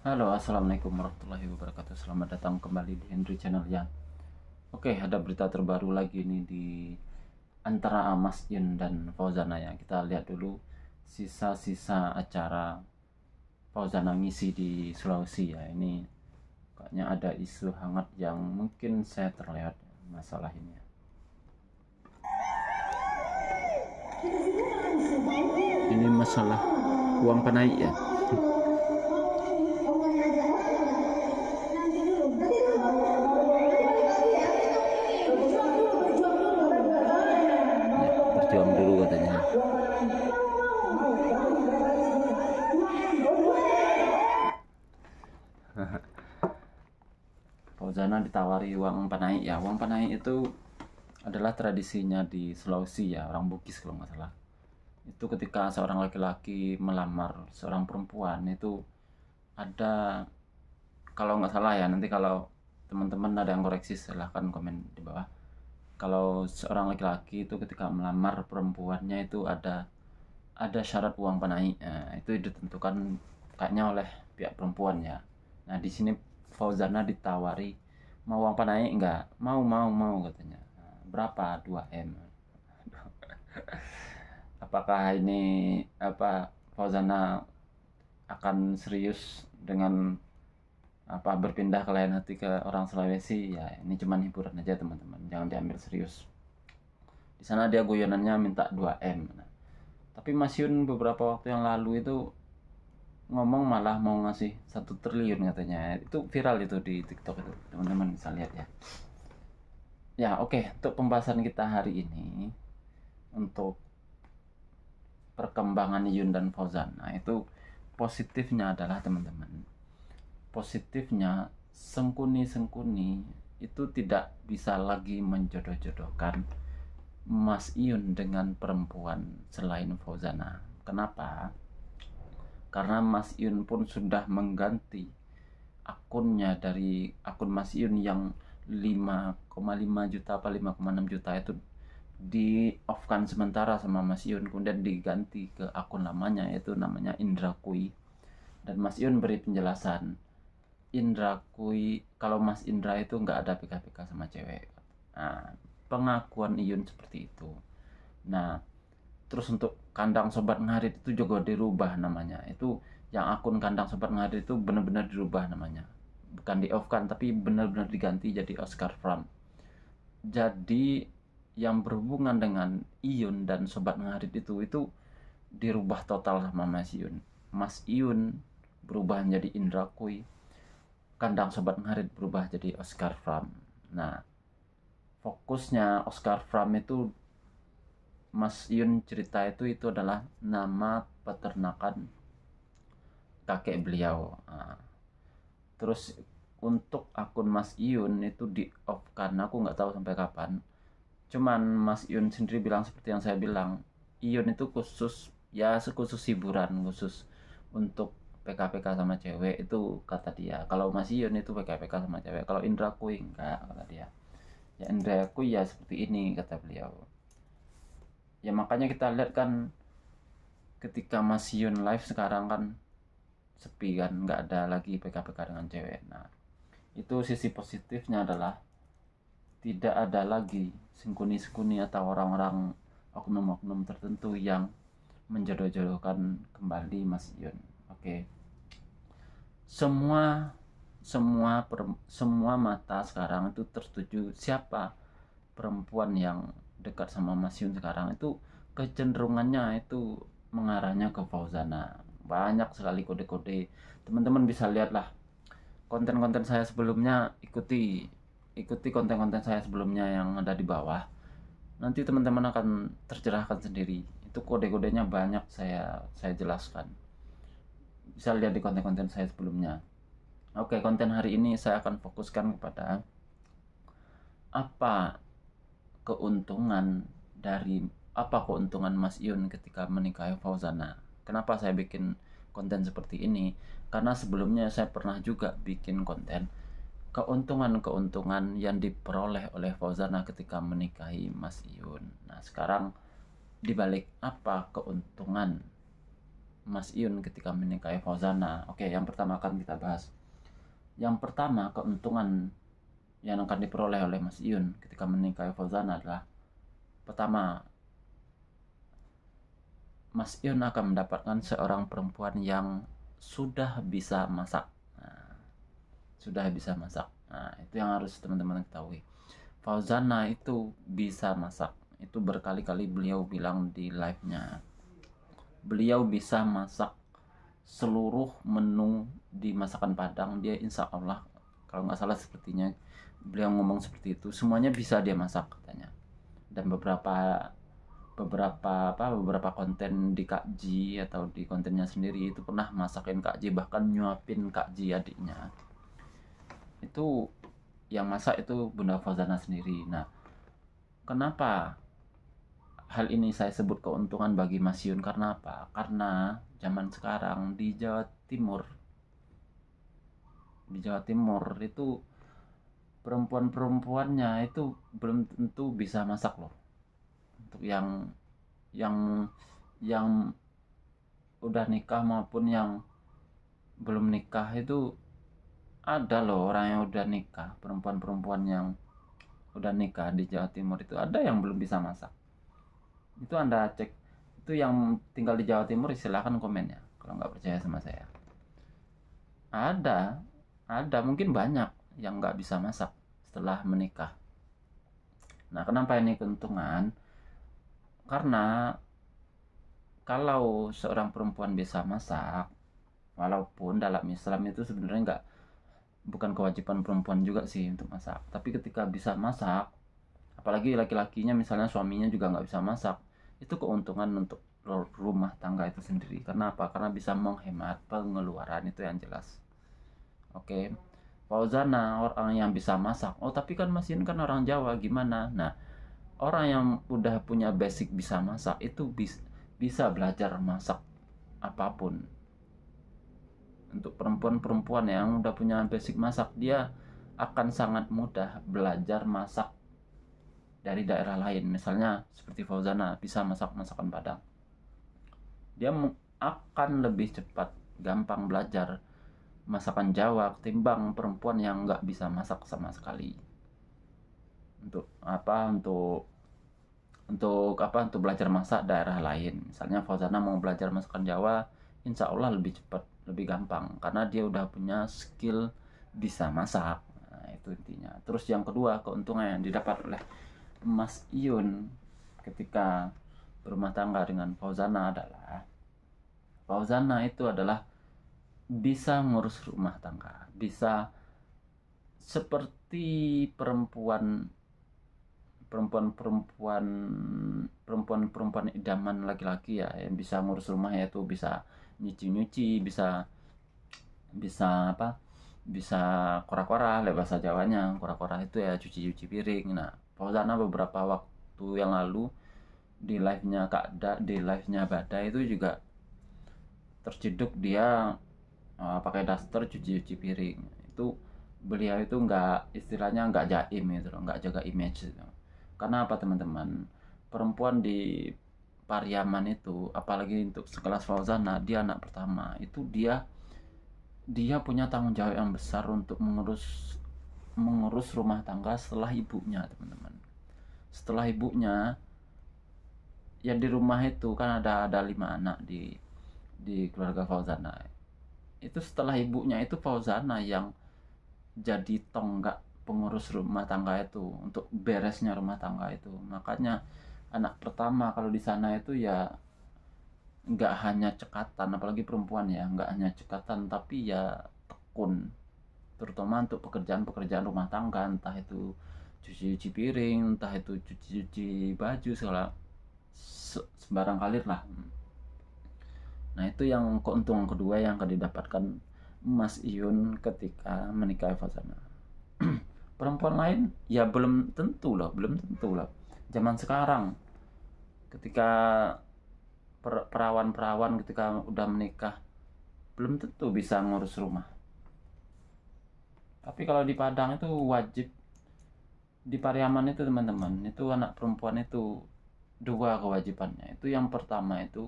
Halo, assalamualaikum warahmatullahi wabarakatuh. Selamat datang kembali di Henry Channel ya. Oke, ada berita terbaru lagi nih di antara Mas Yun dan Fauzana ya. Kita lihat dulu sisa-sisa acara Fauzana ngisi di Sulawesi ya. Ini kayaknya ada isu hangat yang mungkin saya terlihat masalah ini ya. Ini masalah uang panaik ya. Berjuang dulu katanya. Fauzana ditawari uang panaik ya. Uang panaik itu adalah tradisinya di Sulawesi ya, orang Bugis kalau nggak salah. Itu ketika seorang laki-laki melamar seorang perempuan itu ada, kalau nggak salah ya, nanti kalau teman-teman ada yang koreksi silahkan komen di bawah. Kalau seorang laki-laki itu ketika melamar perempuannya itu ada syarat uang panaik. Nah, itu ditentukan kayaknya oleh pihak perempuan ya. Nah, di sini Fauzana ditawari mau uang panaik enggak? Mau katanya. Nah, berapa? 2M. Apakah ini Fauzana akan serius dengan berpindah ke lain hati ke orang Sulawesi ya? Ini cuman hiburan aja teman-teman, jangan diambil serius. Di sana dia guyonannya minta 2M. Nah, tapi Mas Yun beberapa waktu yang lalu itu ngomong malah mau ngasih 1 triliun katanya. Itu viral itu di TikTok itu, teman-teman bisa lihat ya. Ya oke, untuk pembahasan kita hari ini, untuk perkembangan Yun dan Fauzan, nah itu positifnya adalah teman-teman, positifnya Sengkuni itu tidak bisa lagi menjodoh-jodohkan Mas Yun dengan perempuan selain Fauzana. Kenapa? Karena Mas Yun pun sudah mengganti akunnya dari akun Mas Yun yang 5,5 juta apa 5,6 juta itu di off kan sementara sama Mas Yun, kemudian diganti ke akun lamanya yaitu namanya Indra Kui. Dan Mas Yun beri penjelasan, Indra Kui, kalau Mas Indra itu nggak ada PK-PK sama cewek. Nah, pengakuan Iyun seperti itu. Nah, terus untuk kandang sobat ngarit itu juga dirubah namanya. Itu yang akun kandang sobat ngarit itu benar-benar dirubah namanya. Bukan di off kan, tapi benar-benar diganti jadi Oscar Fram. Jadi yang berhubungan dengan Iyun dan sobat ngarit itu dirubah total sama Mas Iyun. Mas Iyun berubah menjadi Indra Kui, kandang sobat ngarit berubah jadi Oscar Fram. Nah, fokusnya Oscar Fram itu Mas Yun cerita itu adalah nama peternakan kakek beliau. Nah, terus untuk akun Mas Yun itu di off karena aku nggak tahu sampai kapan. Cuman Mas Yun sendiri bilang seperti yang saya bilang, Yun itu khusus ya, khusus hiburan, khusus untuk PK-PK sama cewek itu kata dia. Kalau Mas Yun itu PK-PK sama cewek. Kalau Indra Kui enggak kata dia. Ya Indra Kui ya seperti ini kata beliau. Ya makanya kita lihat kan ketika Mas Yun live sekarang kan sepi kan, nggak ada lagi PK-PK dengan cewek. Nah, itu sisi positifnya adalah tidak ada lagi sengkuni-sengkuni atau orang-orang oknum-oknum tertentu yang menjodoh-jodohkan kembali Mas Yun. Oke. Semua mata sekarang itu tertuju siapa perempuan yang dekat sama Mas Yun sekarang, itu kecenderungannya itu mengarahnya ke Fauzana. Banyak sekali kode-kode, teman-teman bisa lihatlah konten-konten saya sebelumnya, ikuti konten-konten saya sebelumnya yang ada di bawah, nanti teman-teman akan tercerahkan sendiri. Itu kode-kodenya banyak, saya jelaskan, bisa lihat di konten-konten saya sebelumnya. Oke, konten hari ini saya akan fokuskan kepada apa keuntungan Mas Yun ketika menikahi Fauzana. Kenapa saya bikin konten seperti ini? Karena sebelumnya saya pernah juga bikin konten keuntungan yang diperoleh oleh Fauzana ketika menikahi Mas Yun. Nah, sekarang dibalik apa keuntungan Mas Iyun ketika menikahi Fauzana. Oke, yang pertama akan kita bahas. Yang pertama, keuntungan yang akan diperoleh oleh Mas Iyun ketika menikahi Fauzana adalah, pertama, Mas Iyun akan mendapatkan seorang perempuan yang sudah bisa masak. Sudah bisa masak. Nah, itu yang harus teman-teman ketahui. Fauzana itu bisa masak. Itu berkali-kali beliau bilang di live-nya. Beliau bisa masak seluruh menu di masakan Padang. Dia insya Allah, kalau nggak salah sepertinya beliau ngomong seperti itu, semuanya bisa dia masak katanya. Dan beberapa konten di Kak Ji atau di kontennya sendiri itu pernah masakin Kak Ji, bahkan nyuapin Kak Ji adiknya. Itu yang masak itu Bunda Fauzana sendiri. Nah, kenapa hal ini saya sebut keuntungan bagi Mas Yun? Karena apa? Karena zaman sekarang di Jawa Timur itu perempuan-perempuannya itu belum tentu bisa masak loh. Untuk yang udah nikah maupun yang belum nikah itu ada loh, orang yang udah nikah, perempuan-perempuan yang udah nikah di Jawa Timur itu ada yang belum bisa masak. Itu Anda cek, itu yang tinggal di Jawa Timur silahkan komen ya kalau nggak percaya sama saya. Ada mungkin banyak yang nggak bisa masak setelah menikah. Nah, kenapa ini keuntungan? Karena kalau seorang perempuan bisa masak, walaupun dalam Islam itu sebenarnya bukan kewajiban perempuan juga sih untuk masak, tapi ketika bisa masak, apalagi laki-lakinya misalnya suaminya juga nggak bisa masak, itu keuntungan untuk rumah tangga itu sendiri. Karena apa? Karena bisa menghemat pengeluaran, itu yang jelas. Oke, Fauzana orang yang bisa masak. Oh, tapi kan Mas Yin kan orang Jawa, gimana? Nah, orang yang udah punya basic bisa masak itu bisa belajar masak apapun. Untuk perempuan-perempuan yang udah punya basic masak, dia akan sangat mudah belajar masak dari daerah lain. Misalnya seperti Fauzana bisa masak masakan Padang, dia akan lebih cepat, gampang belajar masakan Jawa ketimbang perempuan yang nggak bisa masak sama sekali. Untuk belajar masak daerah lain, misalnya Fauzana mau belajar masakan Jawa, insya Allah lebih cepat, lebih gampang, karena dia udah punya skill bisa masak. Nah, itu intinya. Terus yang kedua, keuntungan yang didapat oleh Mas Iyun ketika berumah tangga dengan Fauzana adalah, Fauzana itu adalah bisa ngurus rumah tangga, bisa seperti perempuan idaman laki-laki ya, yang bisa ngurus rumah, yaitu bisa nyuci, bisa kora-kora, bahasa Jawanya kora-kora itu ya cuci piring. Nah, Fauzana beberapa waktu yang lalu di live-nya Bada itu juga terciduk dia pakai daster cuci piring. Itu beliau itu istilahnya nggak jaim gitu loh, nggak jaga image gitu. Karena apa teman-teman, perempuan di Pariaman itu, apalagi untuk sekelas Fauzana, dia anak pertama, itu dia punya tanggung jawab yang besar untuk mengurus rumah tangga setelah ibunya, teman-teman. Setelah ibunya, ya di rumah itu kan ada 5 anak di keluarga Fauzana. Itu setelah ibunya itu Fauzana yang jadi tonggak pengurus rumah tangga itu, untuk beresnya rumah tangga itu. Makanya anak pertama kalau di sana itu ya nggak hanya cekatan, apalagi perempuan ya, nggak hanya cekatan tapi ya tekun, terutama untuk pekerjaan rumah tangga, entah itu cuci piring, entah itu cuci baju, sembarang kalir lah. Nah, itu yang keuntungan kedua yang akan didapatkan Mas Iyun ketika menikahi Fauzana. Perempuan lain ya belum tentu loh. Zaman sekarang ketika perawan ketika udah menikah belum tentu bisa ngurus rumah. Tapi kalau di Padang itu wajib, di Pariaman itu teman-teman, itu anak perempuan itu 2 kewajibannya. Itu yang pertama itu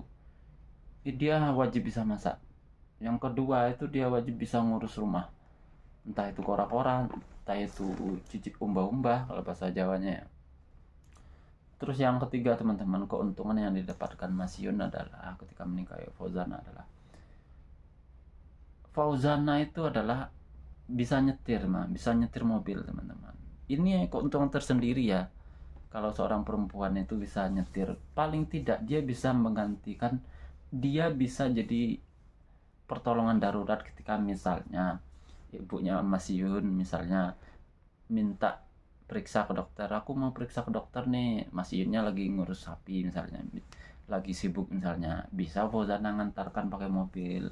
dia wajib bisa masak. Yang kedua itu dia wajib bisa ngurus rumah, entah itu kora-kora, entah itu cuci umbah-umbah kalau bahasa Jawanya ya. Terus yang ketiga teman-teman, keuntungan yang didapatkan Mas Yun adalah ketika menikahi Fauzana adalah Fauzana itu adalah bisa nyetir bisa nyetir mobil teman-teman. Ini keuntungan tersendiri ya. Kalau seorang perempuan itu bisa nyetir, paling tidak dia bisa menggantikan, dia bisa jadi pertolongan darurat ketika misalnya ibunya Mas Yun misalnya minta periksa ke dokter, aku mau periksa ke dokter nih, Mas Yunnya lagi ngurus sapi misalnya, lagi sibuk misalnya, bisa Fauzana ngantarkan pakai mobil.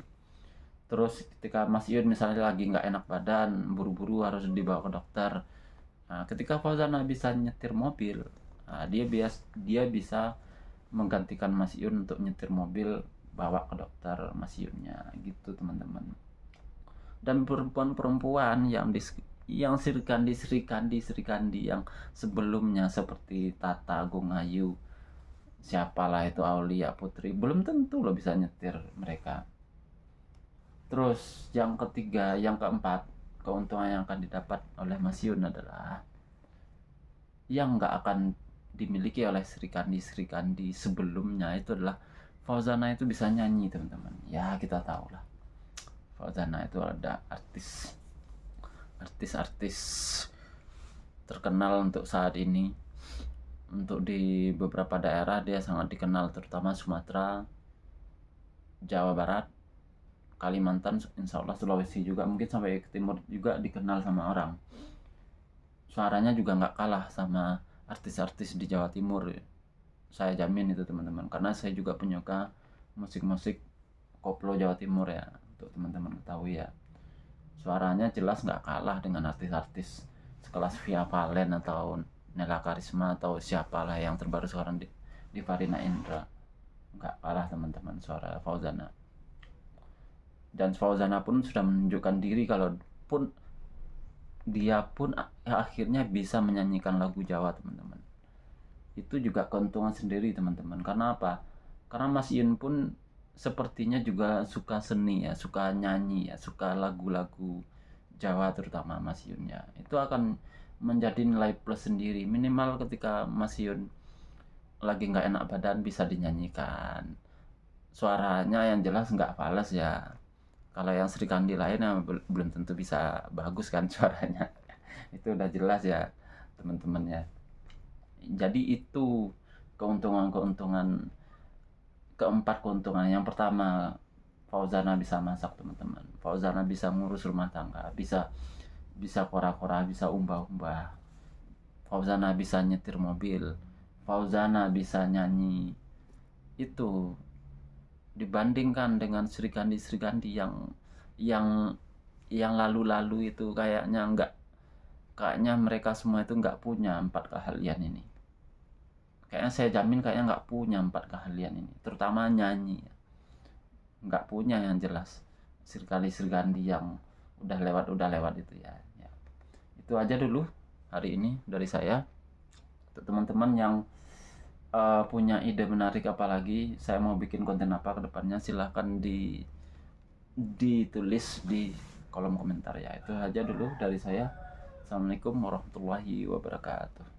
Terus ketika Mas Yun misalnya lagi nggak enak badan, buru-buru harus dibawa ke dokter, nah, ketika Fauzana bisa nyetir mobil, nah, dia bisa menggantikan Mas Yun untuk nyetir mobil, bawa ke dokter Mas Yunnya gitu teman-teman. Dan perempuan-perempuan yang Sri Kandi yang sebelumnya seperti Tata Agung Ayu, siapalah itu Aulia Putri, belum tentu lo bisa nyetir mereka. Terus yang ketiga, yang keempat, keuntungan yang akan didapat oleh Mas Yun adalah yang nggak akan dimiliki oleh Sri Kandi sebelumnya, itu adalah Fauzana itu bisa nyanyi teman-teman. Ya kita tahu lah, Fauzana itu ada artis terkenal untuk saat ini. Untuk di beberapa daerah dia sangat dikenal, terutama Sumatera, Jawa Barat, Kalimantan, insya Allah Sulawesi juga, mungkin sampai ke timur juga dikenal sama orang. Suaranya juga nggak kalah sama artis-artis di Jawa Timur, saya jamin itu teman-teman, karena saya juga penyuka musik-musik koplo Jawa Timur ya, untuk teman-teman ketahui ya. Suaranya jelas nggak kalah dengan artis-artis sekelas Via Valen atau Nela Karisma atau siapalah yang terbaru sekarang di Farina Indra. Nggak kalah teman-teman suara Fauzana. Dan Fauzana pun sudah menunjukkan diri kalau pun dia pun akhirnya bisa menyanyikan lagu Jawa teman-teman. Itu juga keuntungan sendiri teman-teman. Karena apa? Karena Mas Yun pun sepertinya juga suka seni ya, suka nyanyi ya, suka lagu-lagu Jawa terutama Mas Yun ya. Itu akan menjadi nilai plus sendiri, minimal ketika Mas Yun lagi nggak enak badan bisa dinyanyikan. Suaranya yang jelas nggak fals ya. Kalau yang Sri Kandi lain ya belum tentu bisa bagus kan suaranya. Itu udah jelas ya teman-teman ya. Jadi itu keuntungan keempat keuntungan. Yang pertama, Fauzana bisa masak teman-teman. Fauzana bisa ngurus rumah tangga, bisa kora-kora, bisa umbah-umbah. Fauzana bisa nyetir mobil. Fauzana bisa nyanyi. Itu dibandingkan dengan Sri Kandi yang lalu-lalu itu kayaknya mereka semua itu nggak punya empat keahlian ini. Kayaknya saya jamin kayaknya nggak punya empat keahlian ini, terutama nyanyi. Nggak punya yang jelas. Sri Kandi yang udah lewat itu ya. Itu aja dulu hari ini dari saya. Untuk teman-teman yang punya ide menarik apalagi saya mau bikin konten apa ke depannya, silahkan ditulis di kolom komentar ya. Itu aja dulu dari saya. Assalamualaikum warahmatullahi wabarakatuh.